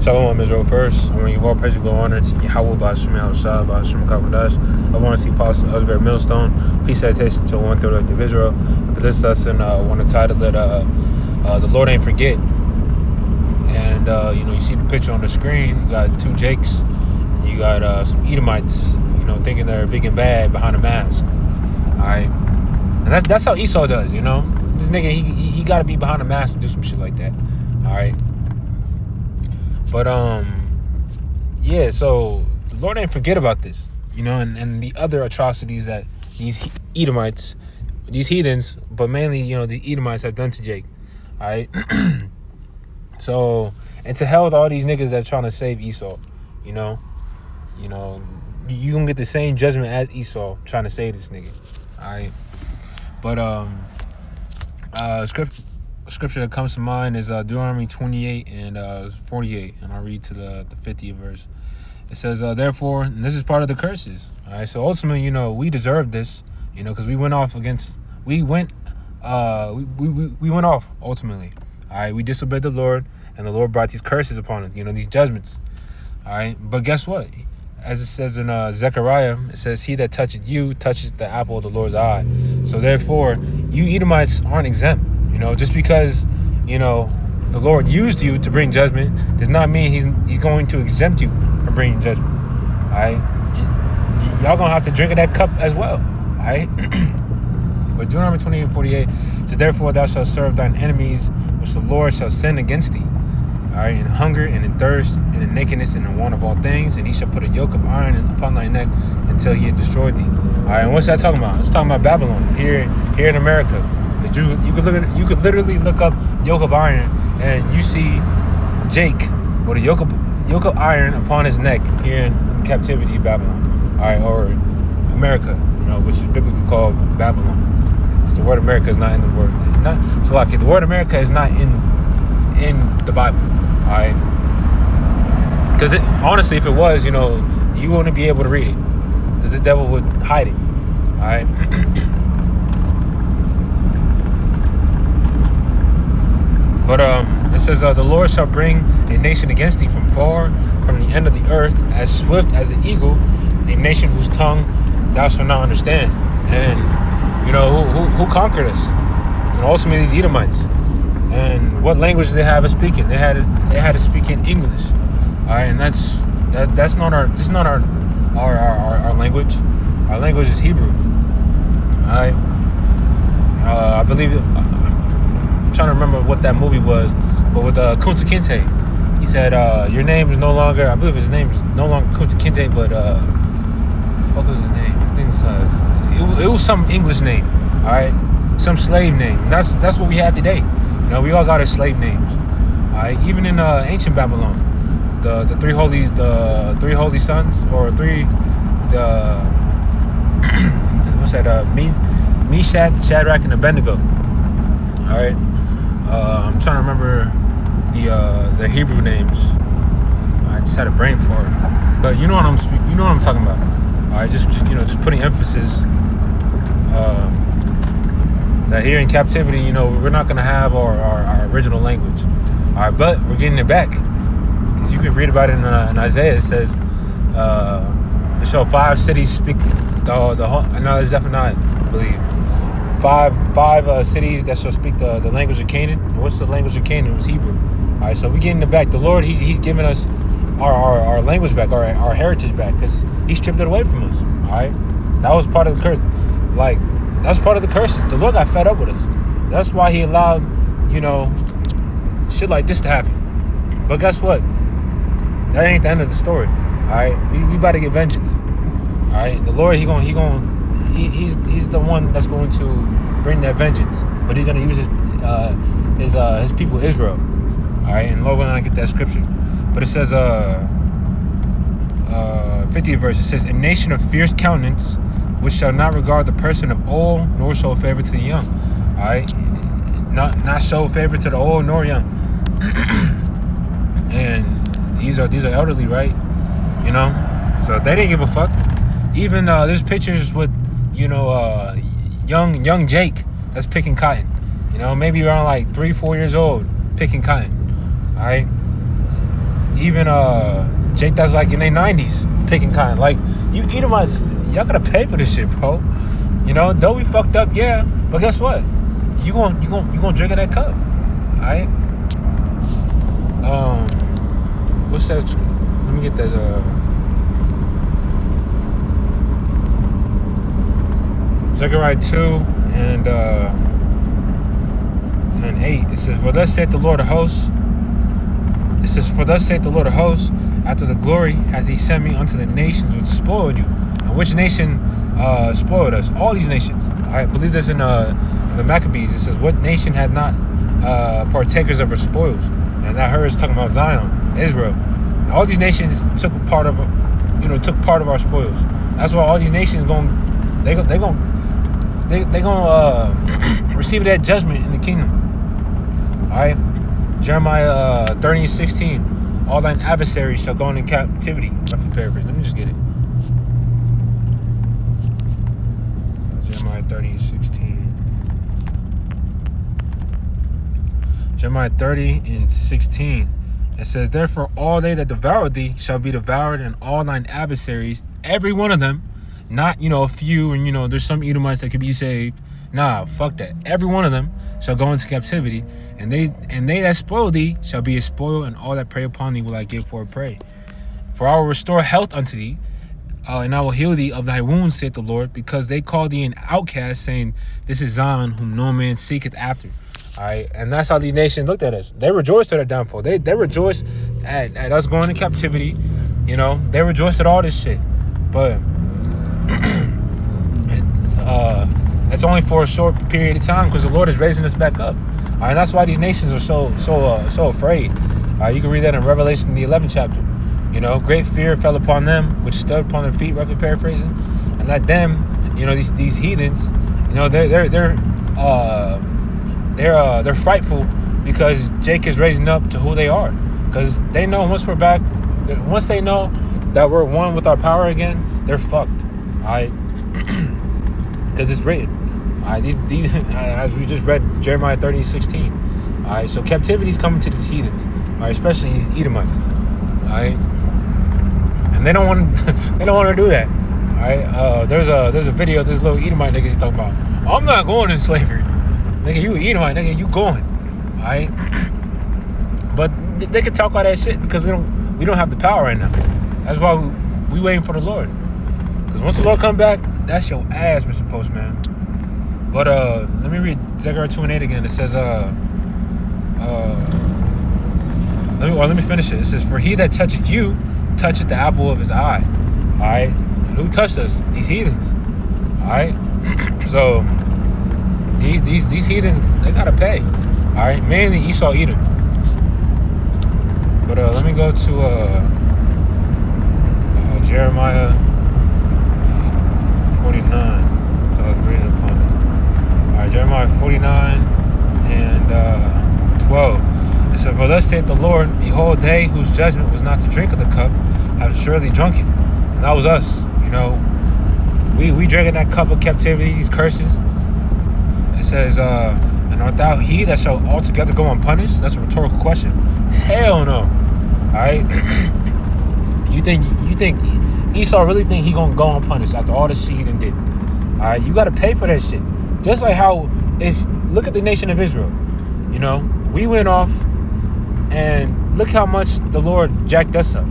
Shalom, Israel. First, I want to give all praise and glory honor to Yahweh, Ba'ashem Yahushua, Ba'ashem Kavadash. I want to see Apostle Oscar Millstone. Peace citation to 1/3 of Israel. For this lesson, I want to title it "The Lord Ain't Forget." And you see the picture on the screen. You got two Jakes. You got some Edomites. Thinking they're big and bad behind a mask. All right, and that's how Esau does. This nigga he got to be behind a mask to do some shit like that. All right. But so the Lord ain't forget about this, and the other atrocities that these Edomites, these heathens, but mainly the Edomites have done to Jake. All right. So, and to hell with all these niggas that trying to save Esau. You gonna get the same judgment as Esau trying to save this nigga. All right. But scripture that comes to mind is Deuteronomy 28 and 48, and I'll read to the 50th verse. It says, therefore, and this is part of the curses. All right, so ultimately, we deserve this, because we went off ultimately. All right, we disobeyed the Lord, and the Lord brought these curses upon us, these judgments. All right, but guess what? As it says in Zechariah, it says, he that touches you touches the apple of the Lord's eye. So therefore, you Edomites aren't exempt. Just because, the Lord used you to bring judgment does not mean he's going to exempt you from bringing judgment. All right? Y'all going to have to drink of that cup as well. All right? But Deuteronomy 28 and 48 says, therefore thou shalt serve thine enemies, which the Lord shall send against thee. All right? In hunger and in thirst and in nakedness and in want of all things. And he shall put a yoke of iron upon thy neck until he had destroyed thee. All right? And what's that talking about? It's talking about Babylon here in America. You could literally look up yoke of iron and you see Jake with a yoke of iron upon his neck here in captivity of Babylon, all right, or America, which is biblically called Babylon. Because the word America is not in the word. The word America is not in the Bible, all right. Because honestly, if it was, you wouldn't be able to read it, because the devil would hide it, all right. But it says, the Lord shall bring a nation against thee from far, from the end of the earth, as swift as an eagle, a nation whose tongue thou shalt not understand. And, who conquered us? Ultimately, these Edomites. And what language did they have us speaking? They had to speak in English. All right, and that's not our language. Our language is Hebrew. All right. I believe I'm trying to remember what that movie was, but with Kunta Kinte, he said, your name is no longer, I believe his name is no longer Kunta Kinte, but what was his name? I think it was some English name, all right, some slave name. And that's what we have today. We all got our slave names, all right. Even in ancient Babylon, the three holy sons, or Meshach, Shadrach, and Abednego, all right. I'm trying to remember the Hebrew names. I just had a brain fart, but you know what I'm talking about. All right, just putting emphasis that here in captivity, we're not gonna have our original language. All right, but we're getting it back, because you can read about it in Isaiah. It says, "There shall 5 cities speak the whole." No, it's Zephaniah, I believe. Five cities that shall speak the language of Canaan. What's the language of Canaan? It was Hebrew. All right, so we're getting it back. The Lord, he's giving us our language back, our heritage back, because he stripped it away from us. All right, that was part of the curse. That's part of the curses. The Lord got fed up with us. That's why he allowed shit like this to happen. But guess what? That ain't the end of the story. All right, we about to get vengeance. All right, the Lord, He's the one that's going to bring that vengeance, but he's going to use his people Israel. All right, and Lord, when I get that scripture, but it says 50th verse. It says, a nation of fierce countenance, which shall not regard the person of old, nor show favor to the young. All right, not show favor to the old nor young. And these are elderly, right? So they didn't give a fuck. Even there's pictures with young Jake that's picking cotton. Maybe around like 3-4 years old, picking cotton. All right. even Jake that's like in their 90s picking cotton. Like, you Edomites, y'all gotta pay for this shit, bro. You know, though we fucked up, yeah, but guess what? You gonna drink of that cup, alright? What's that? Let me get that. Zechariah 2 and 8. It says, "For thus saith the Lord of hosts." It says, "For thus saith the Lord of hosts, after the glory hath he sent me unto the nations which spoiled you." And which nation spoiled us? All these nations. I believe this in the Maccabees. It says, "What nation had not partakers of her spoils?" And that her is talking about Zion, Israel. All these nations took part of our spoils. That's why all these nations they gonna receive that judgment in the kingdom. All right, Jeremiah 30:16. "All thine adversaries shall go into captivity." Roughly paraphrase. Let me just get it. Jeremiah 30:16. Jeremiah 30:16. It says, "Therefore all they that devour thee shall be devoured, and all thine adversaries, every one of them." Not, a few, and, there's some Edomites that could be saved. Nah, fuck that. Every one of them shall go into captivity, and they that spoil thee shall be a spoil, and all that prey upon thee will I give for a prey. For I will restore health unto thee, and I will heal thee of thy wounds, saith the Lord, because they call thee an outcast, saying, This is Zion, whom no man seeketh after. All right, and that's how these nations looked at us. They rejoiced at our downfall. They rejoiced at us going into captivity. They rejoiced at all this shit. But it's only for a short period of time, because the Lord is raising us back up. All right, and that's why these nations are so afraid. You can read that in Revelation, the 11th chapter. Great fear fell upon them, which stood upon their feet, roughly paraphrasing, and let them, these heathens, they're frightful, because Jake is raising up to who they are, because they know once we're back, once they know that we're one with our power again, they're fucked. All right, because it's written. All right, these as we just read Jeremiah 30:16. All right, so captivity is coming to these heathens. All right, especially these Edomites. All right, and they don't want to do that. All right, there's a video of this little Edomite nigga he's talking about. I'm not going in slavery, nigga. You Edomite, nigga. You going? All right, but they can talk all that shit because we don't have the power right now. That's why we waiting for the Lord. Because once the Lord come back, that's your ass, Mr. Postman. But let me read Zechariah 2 and 8 again. It says let me finish it. It says, "For he that toucheth you toucheth the apple of his eye." All right, and who touched us? These heathens. All right, so these heathens, they gotta pay. All right, mainly Esau, Edom. But let me go to Jeremiah 49. So I was reading upon it. All right, Jeremiah 49 and 12. It said, "For thus saith the Lord, behold, they whose judgment was not to drink of the cup have surely drunk it." And that was us. We drinking that cup of captivity, these curses. It says, "And art thou he that shall altogether go unpunished?" That's a rhetorical question. Hell no. All right. You think Esau really think he gonna go unpunished after all the shit he done did? All right, you gotta pay for that shit. Just like how, look at the nation of Israel. We went off, and look how much the Lord jacked us up.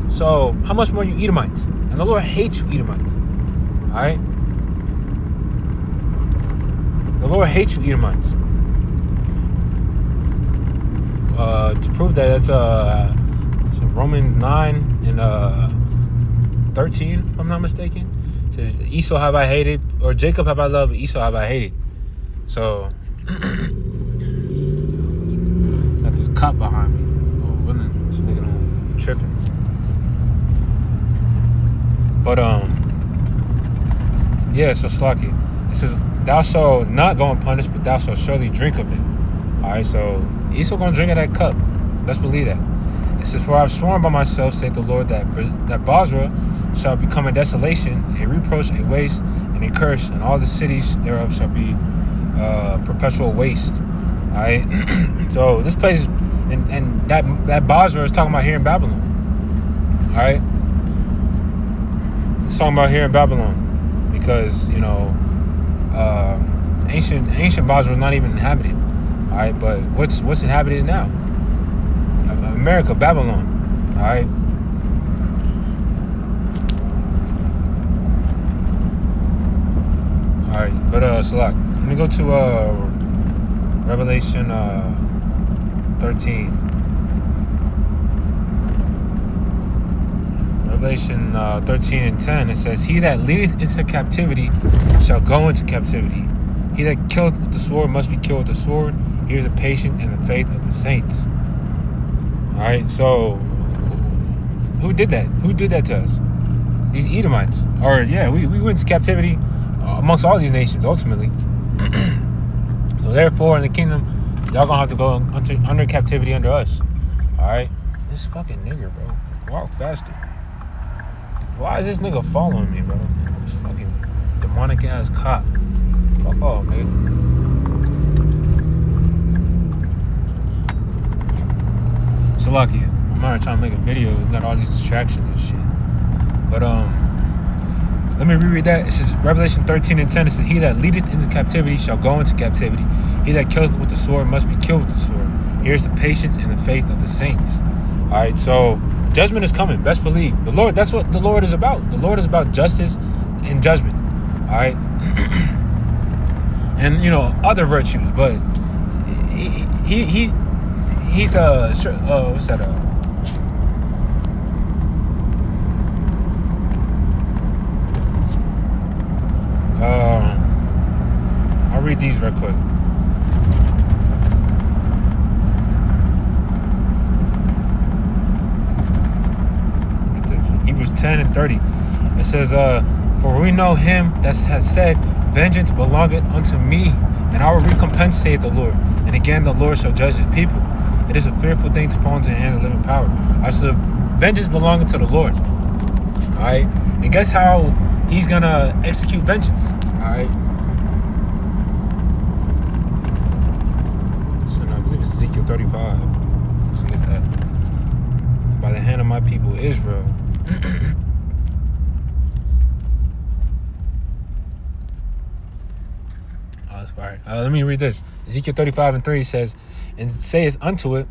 So how much more you Edomites? And the Lord hates you Edomites. All right, the Lord hates you Edomites. To prove that, that's Romans 9 and 13, if I'm not mistaken. It says, "Esau have I hated," or "Jacob have I loved, Esau have I hated." So got this cop behind me. Oh, willing, this nigga don't tripping. But yeah, so Slaki. It says, "Thou shalt not go unpunished, but thou shalt surely drink of it." All right, so Esau gonna drink of that cup. Let's believe that. It says, "For I have sworn by myself, saith the Lord, that Basra shall become a desolation, a reproach, a waste, and a curse, and all the cities thereof shall be perpetual waste." All right, so this place And that Basra is talking about here in Babylon. All right, it's talking about here in Babylon because ancient Basra was not even inhabited. All right, but what's inhabited now? America, Babylon. All right. All right, but Salak, let me go to Revelation 13. Revelation 13 and 10. It says, "He that leadeth into captivity shall go into captivity. He that killeth with the sword must be killed with the sword. Here's the patience and the faith of the saints." All right, so who did that? Who did that to us? These Edomites. Or yeah, we went into captivity amongst all these nations ultimately. So therefore, in the kingdom, y'all gonna have to go under captivity under us. All right, this fucking nigger, bro. Walk faster. Why is this nigga following me, bro? This fucking demonic ass cop. Fuck off, nigga. Salakia, I'm out here trying to make a video. We got all these distractions and shit. But let me reread that. It says Revelation 13 and 10. It says, "He that leadeth into captivity shall go into captivity. He that killeth with the sword must be killed with the sword. Here's the patience and the faith of the saints." All right, so judgment is coming. Best believe. The Lord. That's what the Lord is about. The Lord is about justice and judgment. All right, and other virtues, but he's what's that? I'll read these real quick. Look at this. Hebrews 10 and 30. It says, "For we know him that has said, Vengeance belongeth unto me, and I will recompense, saith the Lord. And again the Lord shall judge his people. It is a fearful thing to fall into the hands of living power." I said, vengeance belongeth to the Lord. All right, and guess how he's gonna execute vengeance. All right. So I believe it's Ezekiel 35. Let's get that. By the hand of my people Israel. All right. Let me read this. Ezekiel 35 and 3 says, "And saith unto it,"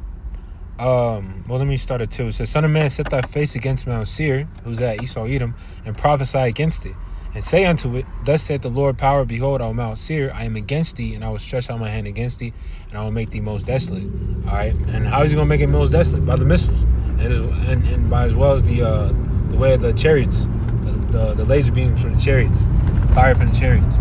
well, let me start at 2. It says, "Son of man, set thy face against Mount Seir," who's at Esau, Edom, "and prophesy against it. And say unto it, Thus saith the Lord power, behold, on Mount Seir, I am against thee, and I will stretch out my hand against thee, and I will make thee most desolate." All right. And how is he going to make it most desolate? By the missiles, and by as well as the way of the chariots, the laser beams from the chariots, fire from the chariots.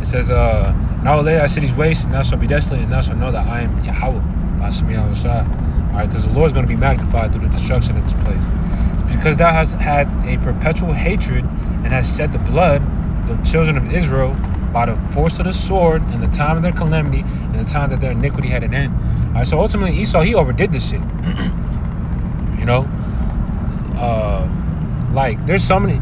It says, "And I will lay thy cities waste, and thou shalt be desolate, and thou shalt know that I am Yahweh." All right, because the Lord is going to be magnified through the destruction of this place. Because thou hast had a perpetual hatred, and hast shed the blood of the children of Israel by the force of the sword, in the time of their calamity, and the time that their iniquity had an end. All right, so ultimately Esau, he overdid this shit. Like there's so many,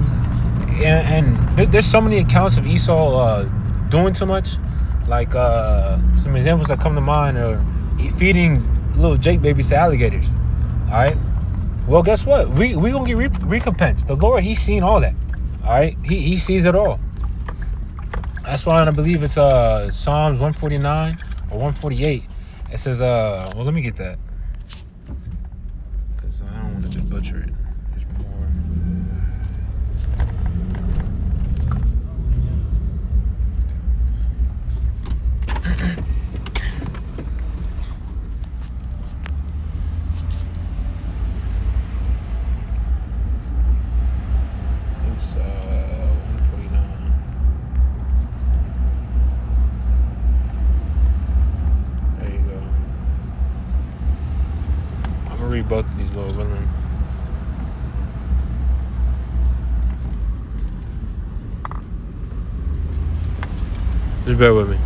and there's so many accounts of Esau doing too much. Like some examples that come to mind are feeding little Jake babies to alligators. All right. Well, guess what? We gonna get recompense. The Lord, he's seen all that. All right. He sees it all. That's why I believe it's Psalms 149 or 148. It says well, let me get that, because I don't want to just butcher it. There's more. It's 149. There you go. I'm gonna read both of these, Lord willing. Just bear with me.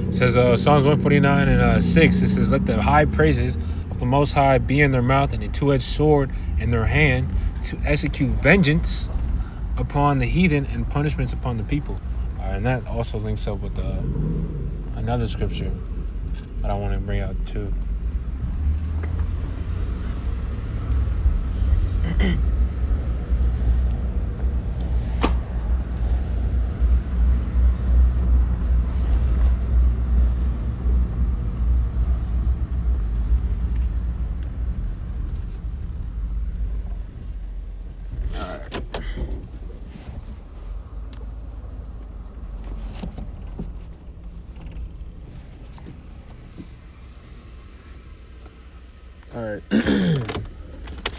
It says Psalms 149 and 6. It says, "Let the high praises of the Most High be in their mouth and a two-edged sword in their hand to execute vengeance upon the heathen and punishments upon the people. And that also links up with another scripture that I want to bring out too. All right.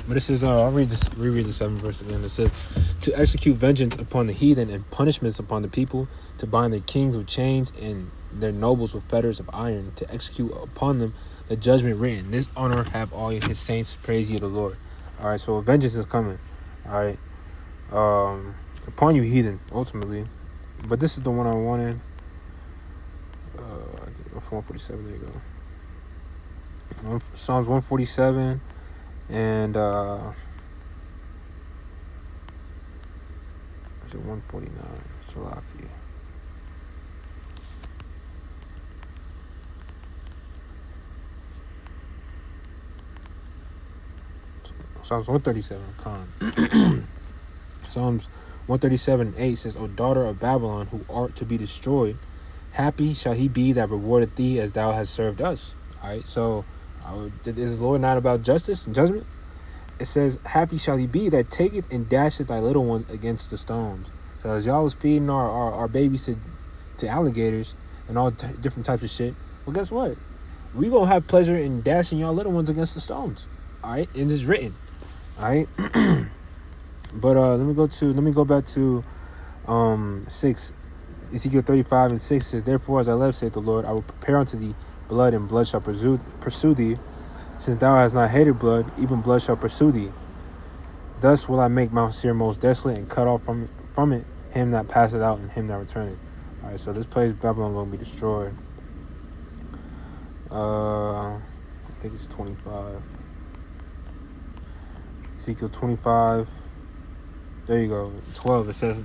But it says, I'll reread the 7th verse again. It says, to execute vengeance upon the heathen and punishments upon the people, to bind their kings with chains and their nobles with fetters of iron, to execute upon them the judgment written. This honor have all his saints, praise ye the Lord. All right, so vengeance is coming. All right. Upon you heathen, ultimately. But this is the one I wanted. 147, there you go. Psalms 147 and is it 149? Salaki. Psalms 137. Psalms 137:8 says, O daughter of Babylon, who art to be destroyed, happy shall he be that rewardeth thee as thou hast served us. All right, so is the Lord not about justice and judgment? It says, happy shall he be that taketh and dasheth thy little ones against the stones. So as y'all was feeding our babies to alligators and all different types of shit, well, guess what? We gonna have pleasure in dashing y'all little ones against the stones. All right, and it's written. All right. But let me go back to 6. Ezekiel 35:6 says, therefore as I live, saith the Lord, I will prepare unto thee blood, and blood shall pursue thee. Since thou hast not hated blood, even blood shall pursue thee. Thus will I make Mount Seir most desolate, and cut off from it him that passeth out and him that returneth. All right, so this place Babylon going to be destroyed. I think it's 25. Ezekiel 25. There you go. 12. It says,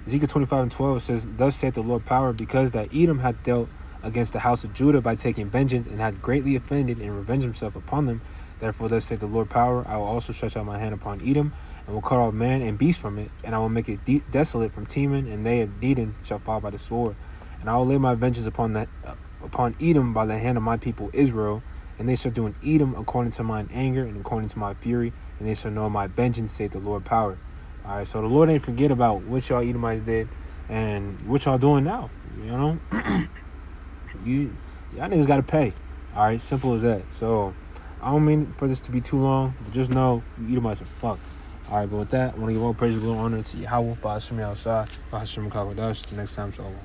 Ezekiel 25:12. It says, thus saith the Lord power, because that Edom hath dealt against the house of Judah by taking vengeance, and had greatly offended and revenged himself upon them. Therefore thus saith the Lord power, I will also stretch out my hand upon Edom, and will cut off man and beast from it, and I will make it desolate from Teman, and they of Dedan shall fall by the sword. And I will lay my vengeance upon Edom by the hand of my people Israel, and they shall do in Edom according to mine anger and according to my fury, and they shall know my vengeance, saith the Lord power. All right, so the Lord ain't forget about what y'all Edomites did and what y'all doing now. You know, y'all niggas gotta pay. All right, simple as that. So I don't mean for this to be too long, but just know you Edomites are fucked. All right, but with that, I want to give all praise and glory and honor to Yahweh, Ba'ashem Yahshua, Ba'ashem Kakodash. Till next time, shalom.